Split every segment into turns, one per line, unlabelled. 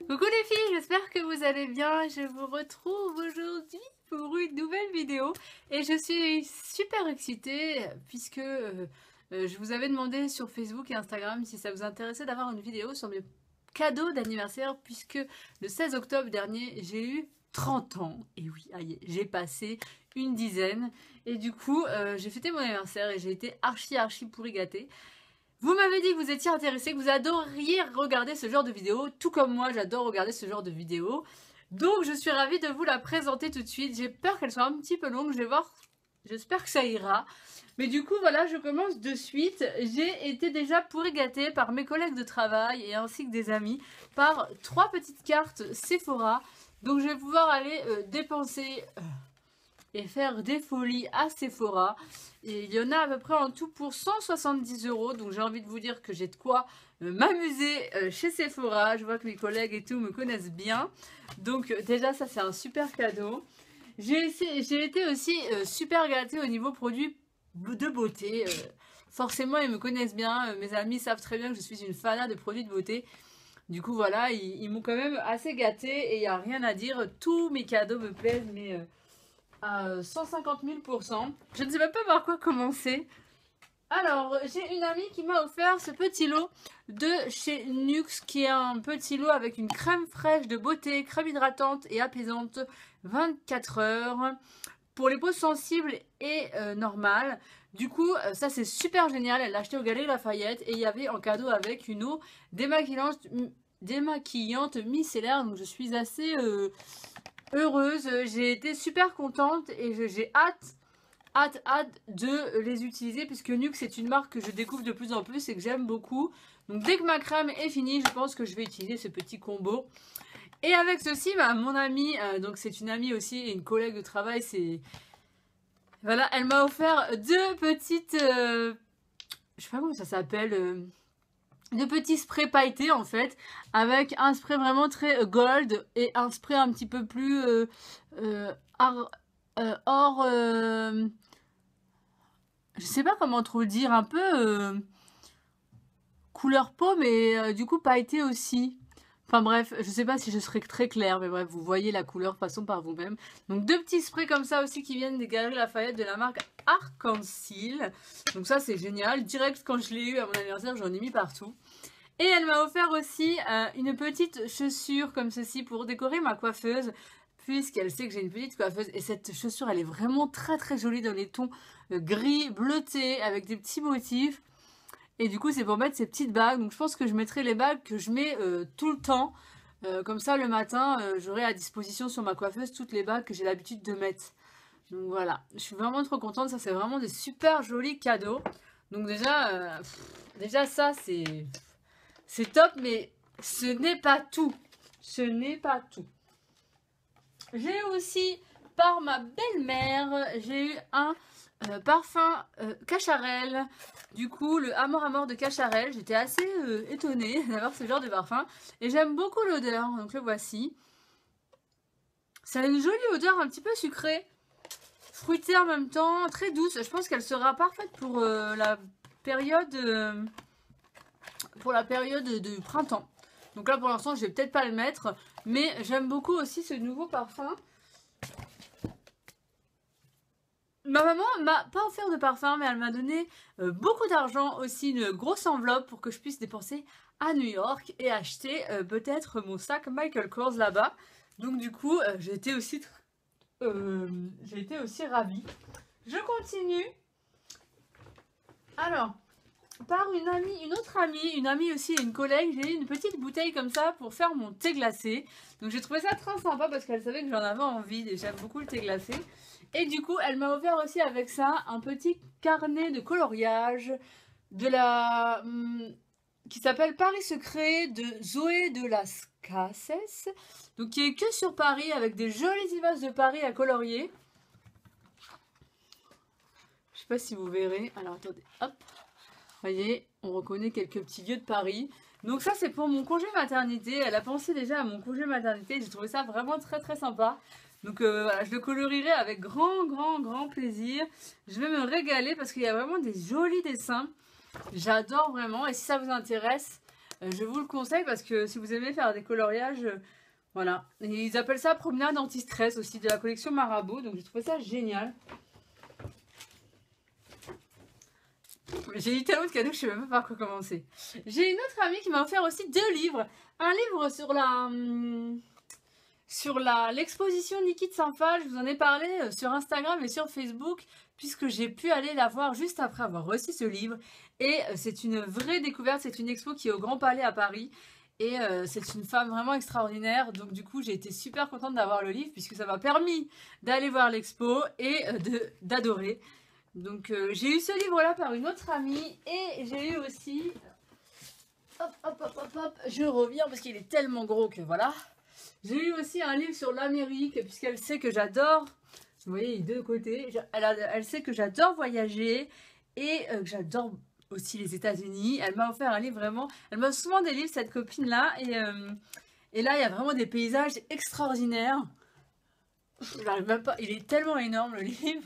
Coucou les filles, j'espère que vous allez bien. Je vous retrouve aujourd'hui pour une nouvelle vidéo et je suis super excitée puisque je vous avais demandé sur Facebook et Instagram si ça vous intéressait d'avoir une vidéo sur mes cadeaux d'anniversaire puisque le 16 octobre dernier j'ai eu 30 ans et oui, aïe, j'ai passé une dizaine et du coup j'ai fêté mon anniversaire et j'ai été archi pourri gâtée. Vous m'avez dit que vous étiez intéressé, que vous adoriez regarder ce genre de vidéo, tout comme moi j'adore regarder ce genre de vidéo. Donc je suis ravie de vous la présenter tout de suite. J'ai peur qu'elle soit un petit peu longue, je vais voir, j'espère que ça ira. Mais du coup voilà, je commence de suite. J'ai été déjà pourri gâtée par mes collègues de travail et ainsi que des amis par 3 petites cartes Sephora. Donc je vais pouvoir aller dépenser et faire des folies à Sephora. Et il y en a à peu près en tout pour 170 €. Donc j'ai envie de vous dire que j'ai de quoi m'amuser chez Sephora. Je vois que mes collègues et tout me connaissent bien. Donc déjà ça c'est un super cadeau. J'ai été aussi super gâtée au niveau produits de beauté. Forcément ils me connaissent bien. Mes amis savent très bien que je suis une fanat de produits de beauté. Du coup voilà, ils m'ont quand même assez gâtée et il n'y a rien à dire. Tous mes cadeaux me plaisent mais à 150 000%. Je ne sais même pas par quoi commencer. Alors, j'ai une amie qui m'a offert ce petit lot de chez Nuxe, qui est un petit lot avec une crème fraîche de beauté, crème hydratante et apaisante 24 heures pour les peaux sensibles et normales. Du coup, ça c'est super génial. Elle l'a acheté au Galeries Lafayette et il y avait en cadeau avec une eau démaquillante micellaire. Donc je suis assez heureuse, j'ai été super contente et j'ai hâte de les utiliser puisque Nuxe c'est une marque que je découvre de plus en plus et que j'aime beaucoup. Donc dès que ma crème est finie, je pense que je vais utiliser ce petit combo. Et avec ceci, bah, mon amie, donc c'est une amie aussi et une collègue de travail, c'est... Voilà, elle m'a offert 2 petites... je sais pas comment ça s'appelle... de petits sprays pailletés en fait, avec un spray vraiment très gold et un spray un petit peu plus or, je sais pas comment trop le dire, un peu couleur peau mais du coup pailleté aussi. Enfin bref, je sais pas si je serai très claire, mais bref, vous voyez la couleur de façon par vous-même. Donc 2 petits sprays comme ça aussi qui viennent des Galeries Lafayette de la marque Arc-en-Ciel. Donc ça c'est génial, direct quand je l'ai eu à mon anniversaire, j'en ai mis partout. Et elle m'a offert aussi une petite chaussure comme ceci pour décorer ma coiffeuse, puisqu'elle sait que j'ai une petite coiffeuse. Et cette chaussure, elle est vraiment très jolie dans les tons gris, bleutés, avec des petits motifs. Et du coup, c'est pour mettre ces petites bagues. Donc je pense que je mettrai les bagues que je mets tout le temps. Comme ça, le matin, j'aurai à disposition sur ma coiffeuse toutes les bagues que j'ai l'habitude de mettre. Donc voilà, je suis vraiment trop contente. Ça, c'est vraiment des super jolis cadeaux. Donc déjà ça, c'est top, mais ce n'est pas tout. Ce n'est pas tout. J'ai aussi, par ma belle-mère, j'ai eu un parfum Cacharel. Du coup, le Amor de Cacharel. J'étais assez étonnée d'avoir ce genre de parfum. Et j'aime beaucoup l'odeur, donc le voici. Ça a une jolie odeur un petit peu sucrée. Fruitée en même temps, très douce. Je pense qu'elle sera parfaite pour la période... de printemps. Donc là pour l'instant je vais peut-être pas le mettre, mais j'aime beaucoup aussi ce nouveau parfum. Ma maman m'a pas offert de parfum, mais elle m'a donné beaucoup d'argent, aussi une grosse enveloppe pour que je puisse dépenser à New York et acheter peut-être mon sac Michael Kors là-bas. Donc du coup j'ai été aussi ravie. Je continue. Alors par une autre amie aussi et une collègue, j'ai eu une petite bouteille comme ça pour faire mon thé glacé. Donc j'ai trouvé ça très sympa parce qu'elle savait que j'en avais envie et j'aime beaucoup le thé glacé. Et du coup, elle m'a offert aussi avec ça un petit carnet de coloriage de la qui s'appelle Paris Secret de Zoé de las Cases. Donc qui est que sur Paris avec des jolies images de Paris à colorier. Je sais pas si vous verrez. Alors attendez, hop. Vous voyez, on reconnaît quelques petits lieux de Paris. Donc ça, c'est pour mon congé maternité. Elle a pensé déjà à mon congé maternité. J'ai trouvé ça vraiment très sympa. Donc voilà, je le colorierai avec grand plaisir. Je vais me régaler parce qu'il y a vraiment des jolis dessins. J'adore vraiment. Et si ça vous intéresse, Je vous le conseille parce que si vous aimez faire des coloriages, voilà. Et ils appellent ça promenade anti-stress aussi de la collection Marabout. Donc j'ai trouvé ça génial. J'ai eu tellement de cadeaux que je ne sais même pas par quoi commencer. J'ai une autre amie qui m'a offert aussi 2 livres. Un livre sur l'exposition Liquide Sympa. Je vous en ai parlé sur Instagram et sur Facebook puisque j'ai pu aller la voir juste après avoir reçu ce livre. Et c'est une vraie découverte. C'est une expo qui est au Grand Palais à Paris. Et c'est une femme vraiment extraordinaire. Donc du coup, j'ai été super contente d'avoir le livre puisque ça m'a permis d'aller voir l'expo et d'adorer. Donc j'ai eu ce livre-là par une autre amie et j'ai eu aussi... Hop, hop, hop, hop, hop, je reviens parce qu'il est tellement gros que voilà. J'ai eu aussi un livre sur l'Amérique puisqu'elle sait que j'adore... Vous voyez, les deux côtés. Elle sait que j'adore voyager et que j'adore aussi les États-Unis. Elle m'a offert un livre vraiment... Elle m'a souvent des livres, cette copine-là. Et là, il y a vraiment des paysages extraordinaires. J'arrive même pas... Il est tellement énorme, le livre.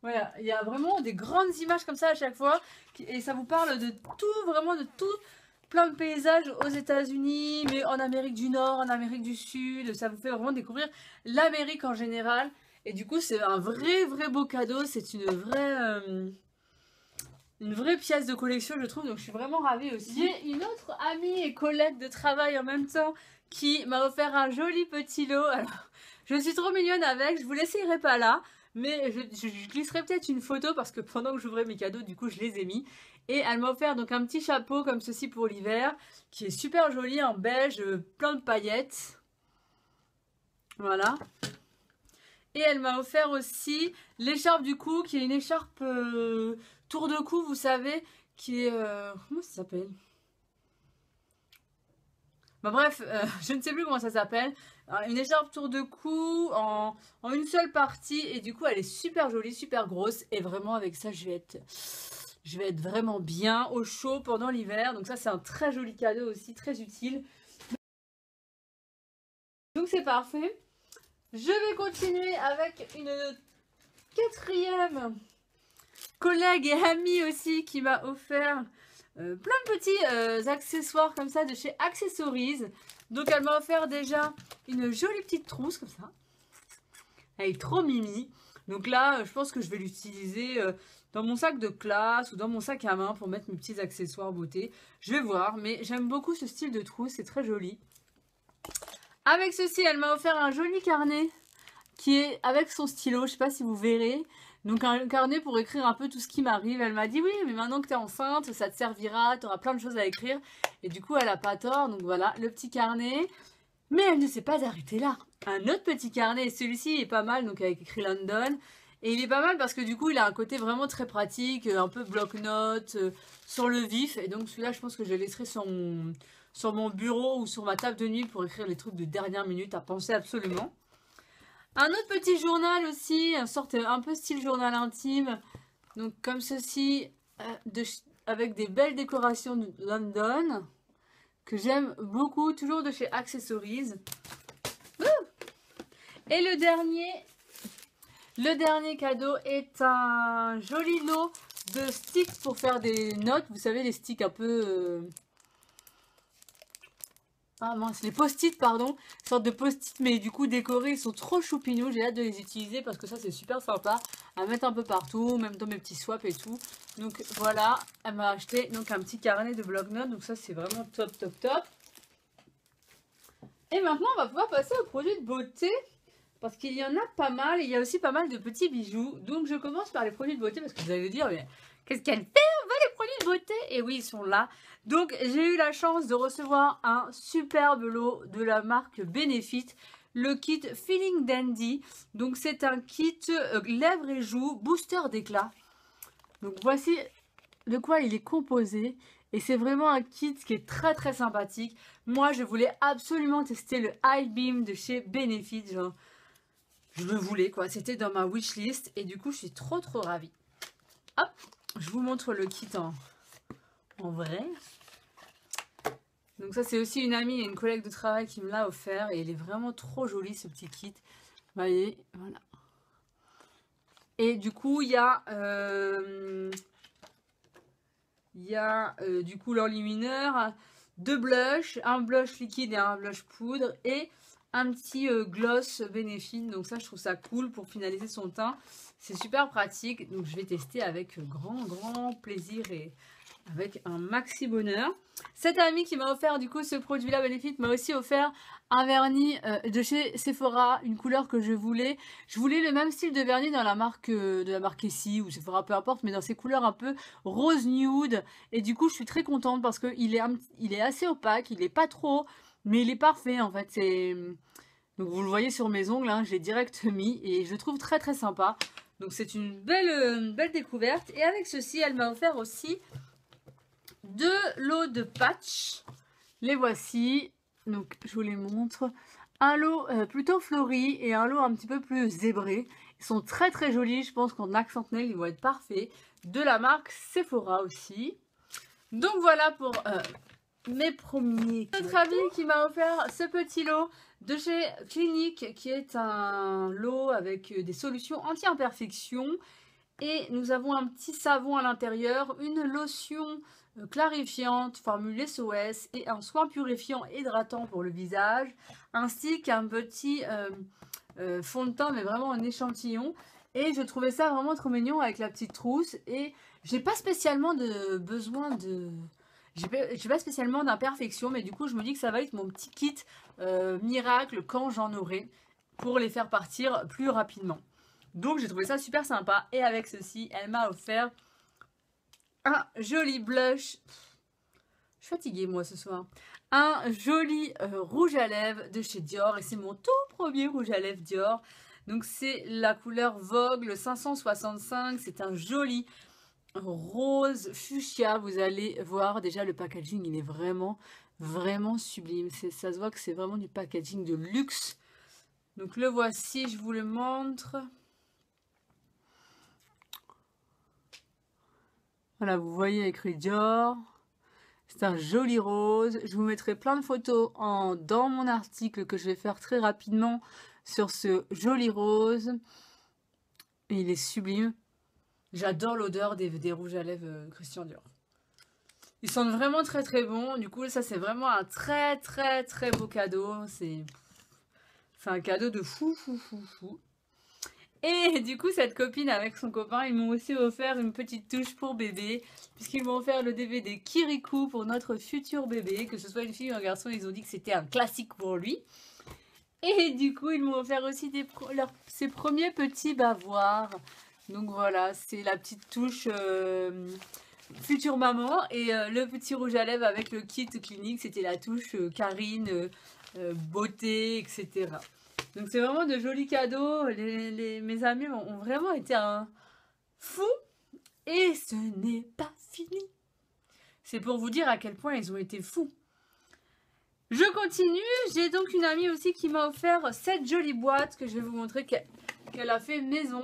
Voilà, il y a vraiment des grandes images comme ça à chaque fois. Et ça vous parle de tout, vraiment de tout. Plein de paysages aux États-Unis, mais en Amérique du Nord, en Amérique du Sud. Ça vous fait vraiment découvrir l'Amérique en général. Et du coup, c'est un vrai beau cadeau. C'est une vraie pièce de collection, je trouve. Donc, je suis vraiment ravie aussi. J'ai une autre amie et collègue de travail en même temps qui m'a offert un joli petit lot. Alors, je suis trop mignonne avec. Je vous l'essayerai pas là. Mais je glisserai peut-être une photo parce que pendant que j'ouvrais mes cadeaux, du coup, je les ai mis. Et elle m'a offert donc un petit chapeau comme ceci pour l'hiver, qui est super joli en beige, plein de paillettes. Voilà. Et elle m'a offert aussi l'écharpe du cou, qui est une écharpe tour de cou, vous savez, qui est... comment ça s'appelle? Bah bref, je ne sais plus comment ça s'appelle. Une écharpe tour de cou en une seule partie. Et du coup, elle est super jolie, super grosse. Et vraiment, avec ça, je vais être vraiment bien au chaud pendant l'hiver. Donc ça, c'est un très joli cadeau aussi, très utile. Donc c'est parfait. Je vais continuer avec une quatrième collègue et amie aussi qui m'a offert plein de petits accessoires comme ça de chez Accessories. Donc elle m'a offert déjà une jolie petite trousse comme ça. Elle est trop mimi. Donc là, je pense que je vais l'utiliser dans mon sac de classe ou dans mon sac à main pour mettre mes petits accessoires beauté. Je vais voir, mais j'aime beaucoup ce style de trousse, c'est très joli. Avec ceci, elle m'a offert un joli carnet qui est avec son stylo, je ne sais pas si vous verrez. Donc un carnet pour écrire un peu tout ce qui m'arrive. Elle m'a dit oui, mais maintenant que tu es enceinte, ça te servira, tu auras plein de choses à écrire. Et du coup, elle n'a pas tort. Donc voilà, le petit carnet. Mais elle ne s'est pas arrêtée là. Un autre petit carnet, celui-ci est pas mal, donc avec écrit London. Et il est pas mal parce que du coup, il a un côté vraiment très pratique, un peu bloc-notes, sur le vif. Et donc celui-là, je pense que je le laisserai sur mon bureau ou sur ma table de nuit pour écrire les trucs de dernière minute à penser absolument. Un autre petit journal aussi, une sorte un peu style journal intime. Donc comme ceci, avec des belles décorations de London, que j'aime beaucoup, toujours de chez Accessories. Et le dernier cadeau est un joli lot de sticks pour faire des notes. Vous savez, les sticks un peu... Ah mince, les post-it, pardon. Une sorte de post-it, mais du coup décorés. Ils sont trop choupinous. J'ai hâte de les utiliser parce que ça, c'est super sympa à mettre un peu partout, même dans mes petits swaps et tout. Donc voilà, elle m'a acheté donc un petit carnet de bloc-notes. Donc ça, c'est vraiment top, top, top. Et maintenant, on va pouvoir passer aux produits de beauté. Parce qu'il y en a pas mal. Et il y a aussi pas mal de petits bijoux. Donc je commence par les produits de beauté parce que vous allez dire, mais qu'est-ce qu'elle fait? On veut les produits de beauté. Et oui, ils sont là. Donc j'ai eu la chance de recevoir un superbe lot de la marque Benefit. Le kit Feeling Dandy. Donc c'est un kit lèvres et joues booster d'éclat. Donc voici de quoi il est composé. Et c'est vraiment un kit qui est très très sympathique. Moi je voulais absolument tester le Eye Beam de chez Benefit. Genre, je le voulais quoi. C'était dans ma wishlist. Et du coup je suis trop ravie. Hop, je vous montre le kit en vrai. Donc ça c'est aussi une amie et une collègue de travail qui me l'a offert. Et il est vraiment trop joli ce petit kit. Vous voyez, voilà. Et du coup il y a... Il y a du coup l'enlumineur, 2 blushs, un blush liquide et un blush poudre et un petit gloss Benefit. Donc ça, je trouve ça cool pour finaliser son teint. C'est super pratique. Donc je vais tester avec grand plaisir et avec un maxi bonheur. Cette amie qui m'a offert du coup ce produit-là Benefit m'a aussi offert un vernis de chez Sephora, une couleur que je voulais. Je voulais le même style de vernis dans la marque Essie ou Sephora, peu importe, mais dans ces couleurs un peu rose nude. Et du coup, je suis très contente parce qu'il est assez opaque, il est pas trop, mais il est parfait en fait. Donc vous le voyez sur mes ongles, hein, j'ai direct mis et je le trouve très sympa. Donc c'est une belle découverte. Et avec ceci, elle m'a offert aussi 2 lots de patchs. Les voici. Donc je vous les montre. Un lot plutôt fleuri et un lot un petit peu plus zébré. Ils sont très jolis. Je pense qu'en accent nail, ils vont être parfaits. De la marque Sephora aussi. Donc voilà pour mes premiers. Notre ami qui m'a offert ce petit lot de chez Clinique, qui est un lot avec des solutions anti-imperfection. Et nous avons un petit savon à l'intérieur, une lotion clarifiante, formule SOS et un soin purifiant hydratant pour le visage, ainsi qu'un petit fond de teint, mais vraiment un échantillon. Et je trouvais ça vraiment trop mignon avec la petite trousse. Et j'ai pas spécialement de besoin de... J'ai pas spécialement d'imperfection, mais du coup je me dis que ça va être mon petit kit miracle quand j'en aurai pour les faire partir plus rapidement. Donc j'ai trouvé ça super sympa. Et avec ceci, elle m'a offert un joli blush. Je suis fatiguée moi ce soir. Un joli rouge à lèvres de chez Dior. Et c'est mon tout premier rouge à lèvres Dior. Donc c'est la couleur Vogue, le 565. C'est un joli rose fuchsia. Vous allez voir déjà le packaging. Il est vraiment sublime. Ça se voit que c'est vraiment du packaging de luxe. Donc le voici, je vous le montre. Voilà, vous voyez écrit Dior. C'est un joli rose. Je vous mettrai plein de photos dans mon article que je vais faire très rapidement sur ce joli rose. Et il est sublime. J'adore l'odeur des rouges à lèvres Christian Dior. Ils sentent vraiment très bons. Du coup, ça c'est vraiment un très beau cadeau. C'est un cadeau de fou. Et du coup, cette copine avec son copain, ils m'ont aussi offert une petite touche pour bébé, puisqu'ils m'ont offert le DVD Kirikou pour notre futur bébé, que ce soit une fille ou un garçon, ils ont dit que c'était un classique pour lui. Et du coup, ils m'ont offert aussi ses premiers petits bavoirs. Donc voilà, c'est la petite touche future maman. Et le petit rouge à lèvres avec le kit Clinique, c'était la touche Karine, beauté, etc. Donc c'est vraiment de jolis cadeaux. Mes amis ont vraiment été un fou. Et ce n'est pas fini. C'est pour vous dire à quel point ils ont été fous. Je continue. J'ai donc une amie aussi qui m'a offert cette jolie boîte que je vais vous montrer qu'elle a fait maison.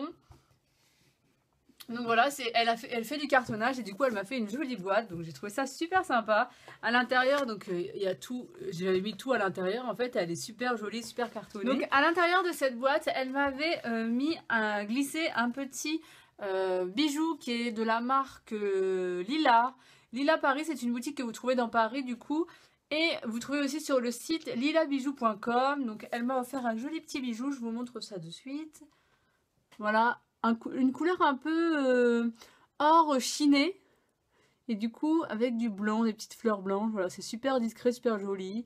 Donc voilà, elle fait du cartonnage et du coup elle m'a fait une jolie boîte. Donc j'ai trouvé ça super sympa. À l'intérieur, donc il y a tout, j'avais mis tout à l'intérieur. En fait, elle est super jolie, super cartonnée. Donc à l'intérieur de cette boîte, elle m'avait glissé un petit bijou qui est de la marque Lila. Lila Paris, c'est une boutique que vous trouvez dans Paris du coup. Et vous trouvez aussi sur le site lilabijoux.com. Donc elle m'a offert un joli petit bijou, je vous montre ça de suite. Voilà. Une couleur un peu or chiné et du coup avec du blanc, des petites fleurs blanches. Voilà, c'est super discret, super joli.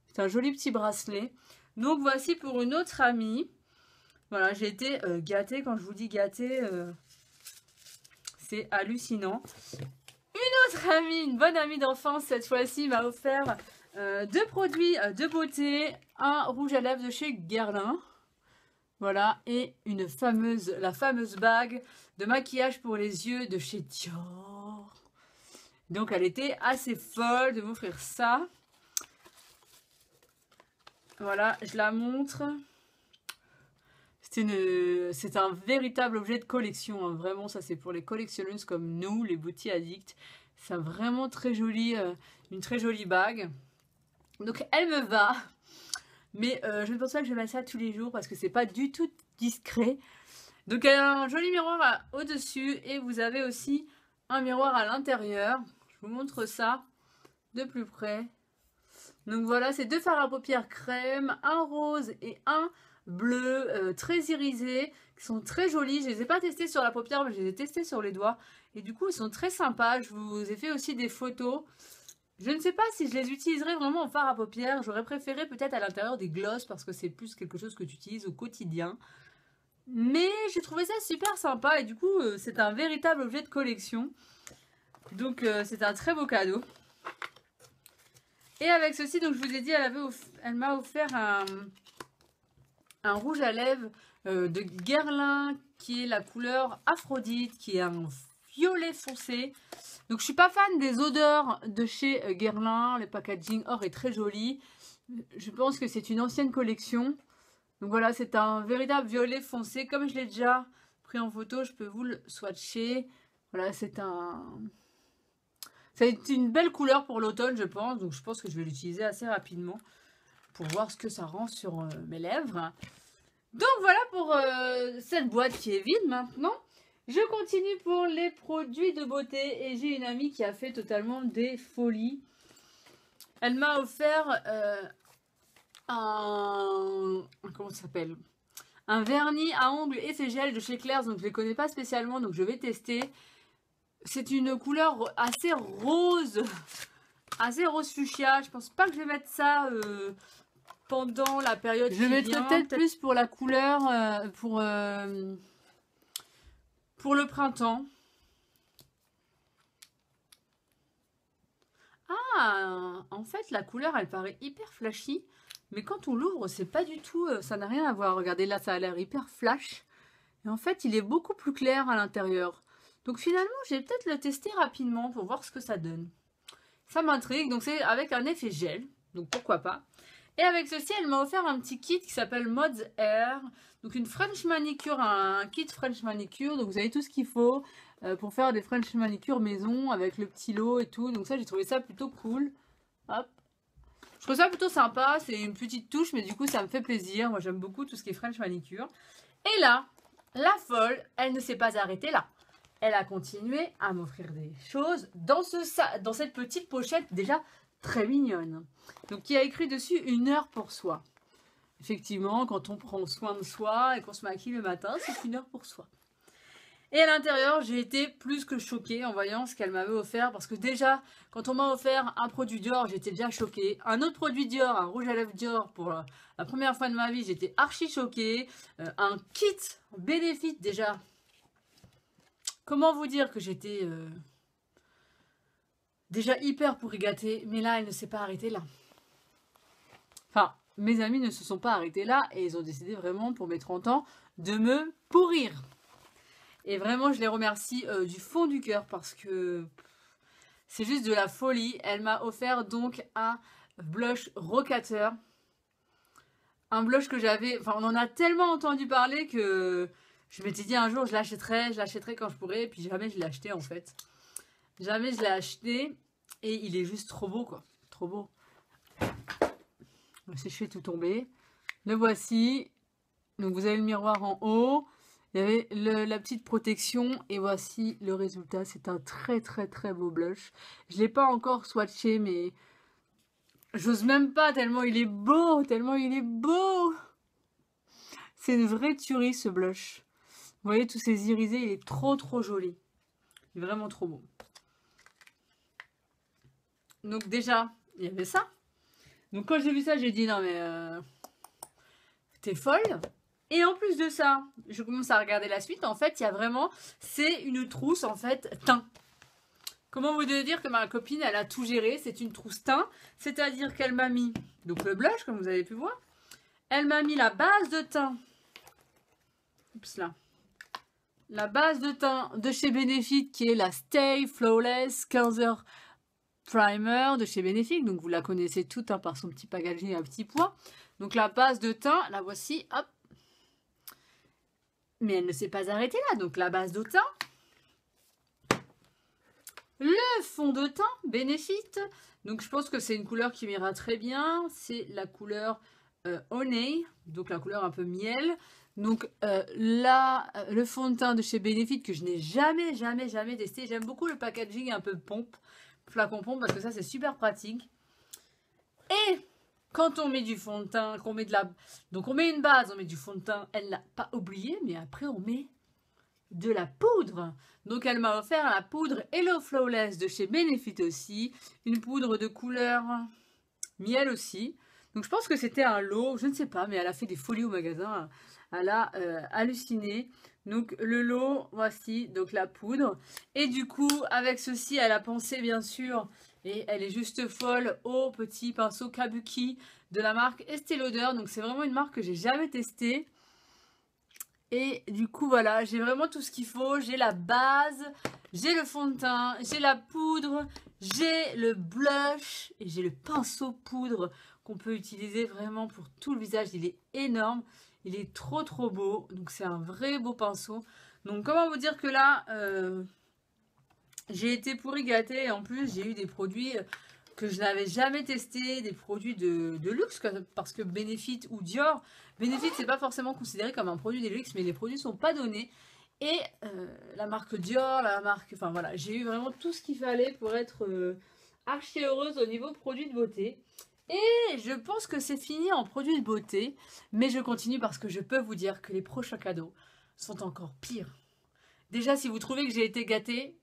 C'est un joli petit bracelet. Donc voici pour une autre amie. Voilà, j'ai été gâtée. Quand je vous dis gâtée, c'est hallucinant. Une autre amie, une bonne amie d'enfance cette fois-ci, m'a offert 2 produits de beauté. Un rouge à lèvres de chez Guerlain. Voilà, et la fameuse bague de maquillage pour les yeux de chez Dior. Donc elle était assez folle de m'offrir ça. Voilà, je la montre. C'est un véritable objet de collection. Hein. Vraiment, ça c'est pour les collectionneuses comme nous, les beauty addicts. C'est vraiment très joli, une très jolie bague. Donc elle me va. Mais je ne pense pas que je vais mettre ça tous les jours parce que c'est pas du tout discret. Donc elle a un joli miroir au-dessus et vous avez aussi un miroir à l'intérieur. vous montre ça de plus près. Donc voilà, c'est 2 fards à paupières crème, un rose et un bleu très irisé, qui sont très jolis. Je les ai pas testés sur la paupière, mais je les ai testés sur les doigts. Et du coup, ils sont très sympas. Je vous ai fait aussi des photos. Je ne sais pas si je les utiliserai vraiment en fard à paupières. J'aurais préféré peut-être à l'intérieur des glosses parce que c'est plus quelque chose que tu utilises au quotidien. Mais j'ai trouvé ça super sympa et du coup, c'est un véritable objet de collection. Donc, c'est un très beau cadeau. Et avec ceci, donc je vous ai dit, elle m'a offert un rouge à lèvres de Guerlain qui est la couleur Aphrodite, qui est un violet foncé. Donc je suis pas fan des odeurs de chez Guerlain, le packaging or est très joli. Je pense que c'est une ancienne collection. Donc voilà, c'est un véritable violet foncé. Comme je l'ai déjà pris en photo, je peux vous le swatcher. Voilà, c'est une belle couleur pour l'automne, je pense. Donc je pense que je vais l'utiliser assez rapidement pour voir ce que ça rend sur mes lèvres. Donc voilà pour cette boîte qui est vide maintenant. Je continue pour les produits de beauté et j'ai une amie qui a fait totalement des folies. Elle m'a offert comment ça s'appelle? Un vernis à ongles effet gel de chez Claire's. Donc je ne les connais pas spécialement, donc je vais tester. C'est une couleur assez rose fuchsia. Je pense pas que je vais mettre ça pendant la période. Je mettrai peut-être plus pour la couleur, pour le printemps. Ah, en fait, la couleur, elle paraît hyper flashy. Mais quand on l'ouvre, c'est pas du tout... ça n'a rien à voir. Regardez, là, ça a l'air hyper flash. Et en fait, il est beaucoup plus clair à l'intérieur. Donc finalement, je vais peut-être le tester rapidement pour voir ce que ça donne. Ça m'intrigue. Donc c'est avec un effet gel. Donc pourquoi pas. Et avec ceci, elle m'a offert un petit kit qui s'appelle Mods Air. Donc une French manicure, un kit French manicure. Donc vous avez tout ce qu'il faut pour faire des French manicure maison avec le petit lot et tout. Donc ça, j'ai trouvé ça plutôt cool. Hop. Je trouve ça plutôt sympa. C'est une petite touche, mais du coup, ça me fait plaisir. Moi, j'aime beaucoup tout ce qui est French manicure. Et là, la folle, elle ne s'est pas arrêtée là. Elle a continué à m'offrir des choses dans cette petite pochette déjà très mignonne. Donc, qui a écrit dessus 1 heure pour soi. Effectivement, quand on prend soin de soi et qu'on se maquille le matin, c'est 1 heure pour soi. Et à l'intérieur, j'ai été plus que choquée en voyant ce qu'elle m'avait offert. Parce que déjà, quand on m'a offert un produit Dior, j'étais déjà choquée. Un autre produit Dior, un rouge à lèvres Dior, pour la première fois de ma vie, j'étais archi choquée. Un kit Benefit déjà. Comment vous dire que j'étais déjà hyper pourri gâtée. Mais là, elle ne s'est pas arrêtée là. Enfin, mes amis ne se sont pas arrêtés là. Et ils ont décidé vraiment, pour mes 30 ans, de me pourrir. Et vraiment, je les remercie du fond du cœur parce que c'est juste de la folie. Elle m'a offert donc un blush rocateur. Un blush que j'avais... Enfin, on en a tellement entendu parler que je m'étais dit un jour, je l'achèterai quand je pourrai. Et puis jamais je l'ai acheté en fait. Jamais je l'ai acheté. Et il est juste trop beau quoi. Trop beau. Je fais tout tomber. Le voici. Donc vous avez le miroir en haut. Il y avait la petite protection et voici le résultat. C'est un très très très beau blush. Je ne l'ai pas encore swatché mais j'ose même pas tellement il est beau. Tellement il est beau. C'est une vraie tuerie ce blush. Vous voyez tous ces irisés, il est trop trop joli. Il est vraiment trop beau. Donc déjà, il y avait ça. Donc quand j'ai vu ça, j'ai dit non mais t'es folle. Et en plus de ça, je commence à regarder la suite. En fait, il y a vraiment... C'est une trousse, en fait, teint. Comment vous devez dire que ma copine, elle a tout géré. C'est une trousse teint. C'est-à-dire qu'elle m'a mis... Donc le blush, comme vous avez pu voir. Elle m'a mis la base de teint. Oups là. La base de teint de chez Benefit, qui est la Stay Flawless 15 heures Primer de chez Benefit. Donc vous la connaissez toute hein, par son petit packaging à petit pois. Donc la base de teint, la voici. Hop. Mais elle ne s'est pas arrêtée là. Donc la base de teint. Le fond de teint Benefit. Donc je pense que c'est une couleur qui m'ira très bien. C'est la couleur Honey. Donc la couleur un peu miel. Donc là, le fond de teint de chez Benefit que je n'ai jamais testé. J'aime beaucoup le packaging un peu pompe, flacon pompe, parce que ça c'est super pratique. Et quand on met du fond de teint, qu'on met de la... Donc on met une base, on met du fond de teint, elle l'a pas oublié, mais après on met de la poudre. Donc elle m'a offert la poudre Hello Flawless de chez Benefit aussi, une poudre de couleur miel aussi. Donc je pense que c'était un lot, je ne sais pas, mais elle a fait des folies au magasin, elle a halluciné. Donc le lot, voici, donc la poudre. Et du coup, avec ceci, elle a pensé bien sûr, et elle est juste folle, au petit pinceau Kabuki de la marque Estée Lauder. Donc c'est vraiment une marque que j'ai jamais testée. Et du coup, voilà, j'ai vraiment tout ce qu'il faut. J'ai la base, j'ai le fond de teint, j'ai la poudre, j'ai le blush et j'ai le pinceau poudre qu'on peut utiliser vraiment pour tout le visage. Il est énorme, il est trop beau. Donc c'est un vrai beau pinceau. Donc comment vous dire que là, j'ai été pourri gâtée. Et en plus, j'ai eu des produits que je n'avais jamais testés, des produits de luxe, parce que Benefit ou Dior, Benefit c'est pas forcément considéré comme un produit de luxe, mais les produits sont pas donnés. Et la marque Dior, la marque, enfin voilà, j'ai eu vraiment tout ce qu'il fallait pour être archi heureuse au niveau produits de beauté. Et je pense que c'est fini en produits de beauté, mais je continue parce que je peux vous dire que les prochains cadeaux sont encore pires. Déjà, si vous trouvez que j'ai été gâtée,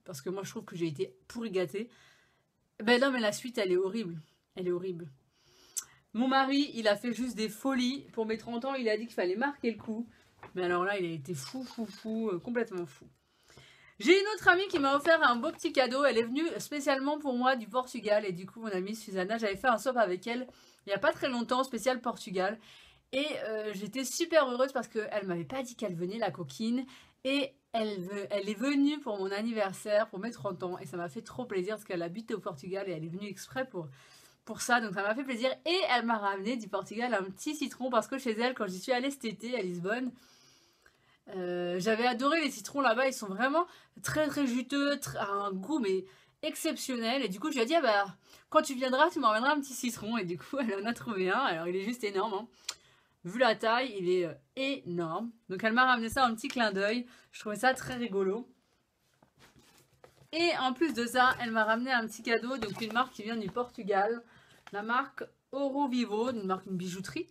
parce que moi je trouve que j'ai été pourri gâtée, ben non, mais la suite, elle est horrible. Elle est horrible. Mon mari, il a fait juste des folies. Pour mes 30 ans, il a dit qu'il fallait marquer le coup. Mais alors là, il a été fou, complètement fou. J'ai une autre amie qui m'a offert un beau petit cadeau. Elle est venue spécialement pour moi du Portugal. Et du coup, mon amie Susanna, j'avais fait un swap avec elle il n'y a pas très longtemps, spécial Portugal. Et j'étais super heureuse parce qu'elle ne m'avait pas dit qu'elle venait, la coquine. Et elle est venue pour mon anniversaire, pour mes 30 ans. Et ça m'a fait trop plaisir parce qu'elle habite au Portugal et elle est venue exprès pour ça. Donc ça m'a fait plaisir. Et elle m'a ramené du Portugal un petit citron parce que chez elle, quand j'y suis allée cet été à Lisbonne, j'avais adoré les citrons là-bas. Ils sont vraiment très juteux, un goût mais exceptionnel. Et du coup, je lui ai dit, ah bah, quand tu viendras, tu m'emmèneras un petit citron. Et du coup, elle en a trouvé un. Alors, il est juste énorme, hein. Vu la taille, il est énorme. Donc elle m'a ramené ça en petit clin d'œil. Je trouvais ça très rigolo. Et en plus de ça, elle m'a ramené un petit cadeau. Donc une marque qui vient du Portugal. La marque Ouro Vivo, une marque, une bijouterie.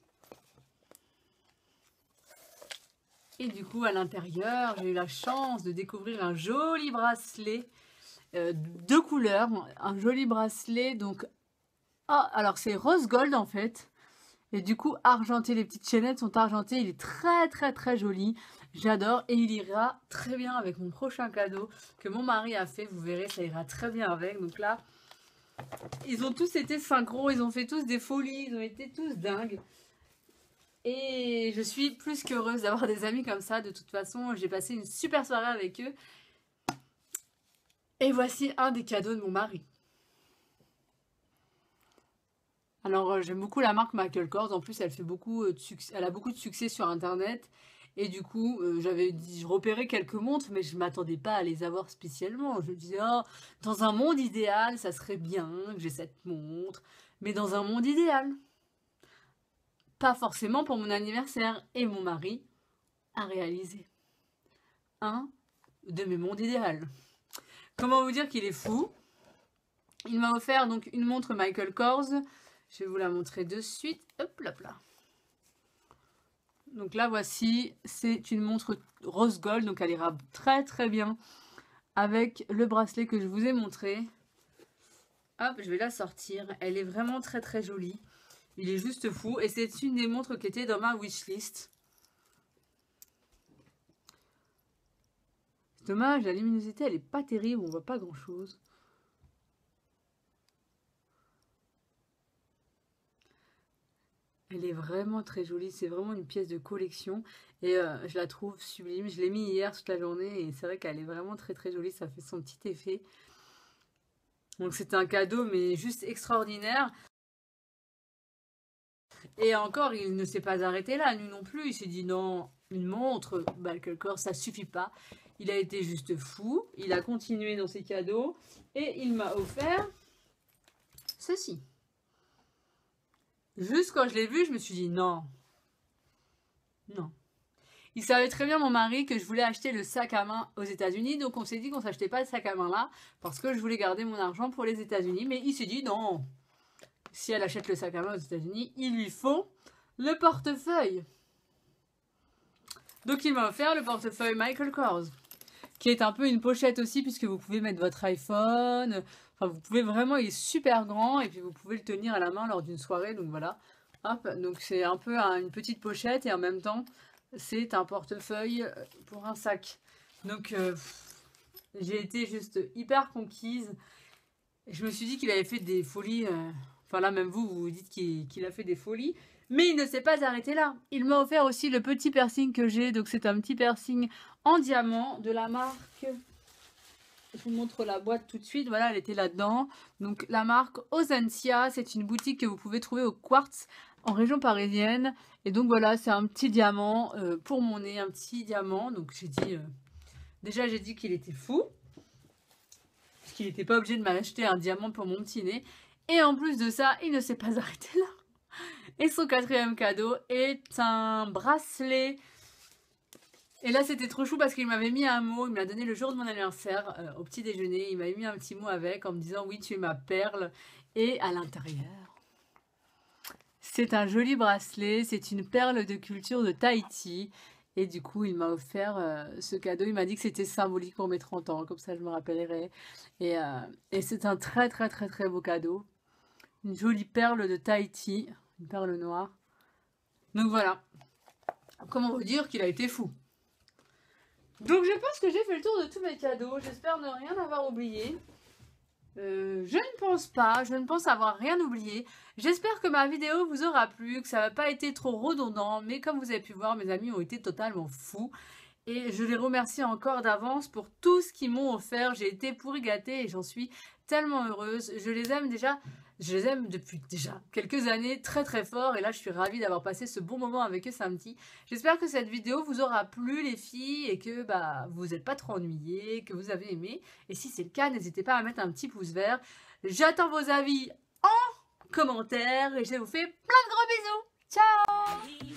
Et du coup, à l'intérieur, j'ai eu la chance de découvrir un joli bracelet de couleurs. Un joli bracelet. Donc, ah, alors c'est rose gold en fait. Et du coup, argenté, les petites chaînettes sont argentées. Il est très joli. J'adore. Et il ira très bien avec mon prochain cadeau que mon mari a fait. Vous verrez, ça ira très bien avec. Donc là, ils ont tous été synchro. Ils ont fait tous des folies. Ils ont été tous dingues. Et je suis plus qu'heureuse d'avoir des amis comme ça. De toute façon, j'ai passé une super soirée avec eux. Et voici un des cadeaux de mon mari. Alors, j'aime beaucoup la marque Michael Kors. En plus, elle fait beaucoup de succès, elle a beaucoup de succès sur Internet. Et du coup, je repérais quelques montres, mais je ne m'attendais pas à les avoir spécialement. Je me disais, oh, dans un monde idéal, ça serait bien que j'ai cette montre. Mais dans un monde idéal. Pas forcément pour mon anniversaire. Et mon mari a réalisé un de mes mondes idéaux. Comment vous dire qu'il est fou? Il m'a offert donc une montre Michael Kors. Je vais vous la montrer de suite. Hop là là. Donc là, voici, c'est une montre rose gold. Donc elle ira très bien avec le bracelet que je vous ai montré. Hop, je vais la sortir. Elle est vraiment très jolie. Il est juste fou. Et c'est une des montres qui était dans ma wishlist. C'est dommage, la luminosité, elle est pas terrible. On voit pas grand chose. Elle est vraiment très jolie, c'est vraiment une pièce de collection et je la trouve sublime. Je l'ai mis hier toute la journée et c'est vrai qu'elle est vraiment très jolie, ça fait son petit effet. Donc c'est un cadeau mais juste extraordinaire. Et encore, il ne s'est pas arrêté là, lui non plus. Il s'est dit non, une montre, Michael Kors, ça suffit pas. Il a été juste fou, il a continué dans ses cadeaux et il m'a offert ceci. Juste quand je l'ai vu, je me suis dit non. Non. Il savait très bien, mon mari, que je voulais acheter le sac à main aux États-Unis. Donc, on s'est dit qu'on s'achetait pas le sac à main là parce que je voulais garder mon argent pour les États-Unis. Mais il s'est dit non. Si elle achète le sac à main aux États-Unis, il lui faut le portefeuille. Donc, il m'a offert le portefeuille Michael Kors, qui est un peu une pochette aussi, puisque vous pouvez mettre votre iPhone. Enfin, vous pouvez vraiment, il est super grand, et puis vous pouvez le tenir à la main lors d'une soirée. Donc voilà. Hop, donc c'est un peu une petite pochette, et en même temps, c'est un portefeuille pour un sac. Donc, j'ai été juste hyper conquise. Et je me suis dit qu'il avait fait des folies. Enfin là, même vous vous dites qu'il a fait des folies. Mais il ne s'est pas arrêté là. Il m'a offert aussi le petit piercing que j'ai. Donc c'est un petit piercing en diamant de la marque. Je vous montre la boîte tout de suite. Voilà, elle était là-dedans. Donc la marque Ozentia. C'est une boutique que vous pouvez trouver au Quartz en région parisienne. Et donc voilà, c'est un petit diamant pour mon nez. Un petit diamant. Donc j'ai dit... déjà j'ai dit qu'il était fou. Parce qu'il n'était pas obligé de m'acheter un diamant pour mon petit nez. Et en plus de ça, il ne s'est pas arrêté là. Et son quatrième cadeau est un bracelet. Et là, c'était trop chou parce qu'il m'avait mis un mot. Il me l'a donné le jour de mon anniversaire au petit déjeuner. Il m'avait mis un petit mot avec en me disant « Oui, tu es ma perle ». Et à l'intérieur, c'est un joli bracelet. C'est une perle de culture de Tahiti. Et du coup, il m'a offert ce cadeau. Il m'a dit que c'était symbolique pour mes 30 ans. Comme ça, je me rappellerai. Et c'est un très, très, très, très beau cadeau. Une jolie perle de Tahiti. Une perle noire. Donc voilà. Comment vous dire qu'il a été fou. Donc je pense que j'ai fait le tour de tous mes cadeaux. J'espère ne rien avoir oublié. Je ne pense pas. Je ne pense avoir rien oublié. J'espère que ma vidéo vous aura plu. Que ça n'a pas été trop redondant. Mais comme vous avez pu voir, mes amis ont été totalement fous. Et je les remercie encore d'avance pour tout ce qu'ils m'ont offert. J'ai été pourri gâtée et j'en suis tellement heureuse. Je les aime déjà. Je les aime depuis déjà quelques années très très fort et là je suis ravie d'avoir passé ce bon moment avec eux samedi. J'espère que cette vidéo vous aura plu les filles et que vous n'êtes pas trop ennuyées, que vous avez aimé. Et si c'est le cas, n'hésitez pas à mettre un petit pouce vert. J'attends vos avis en commentaire et je vous fais plein de gros bisous. Ciao!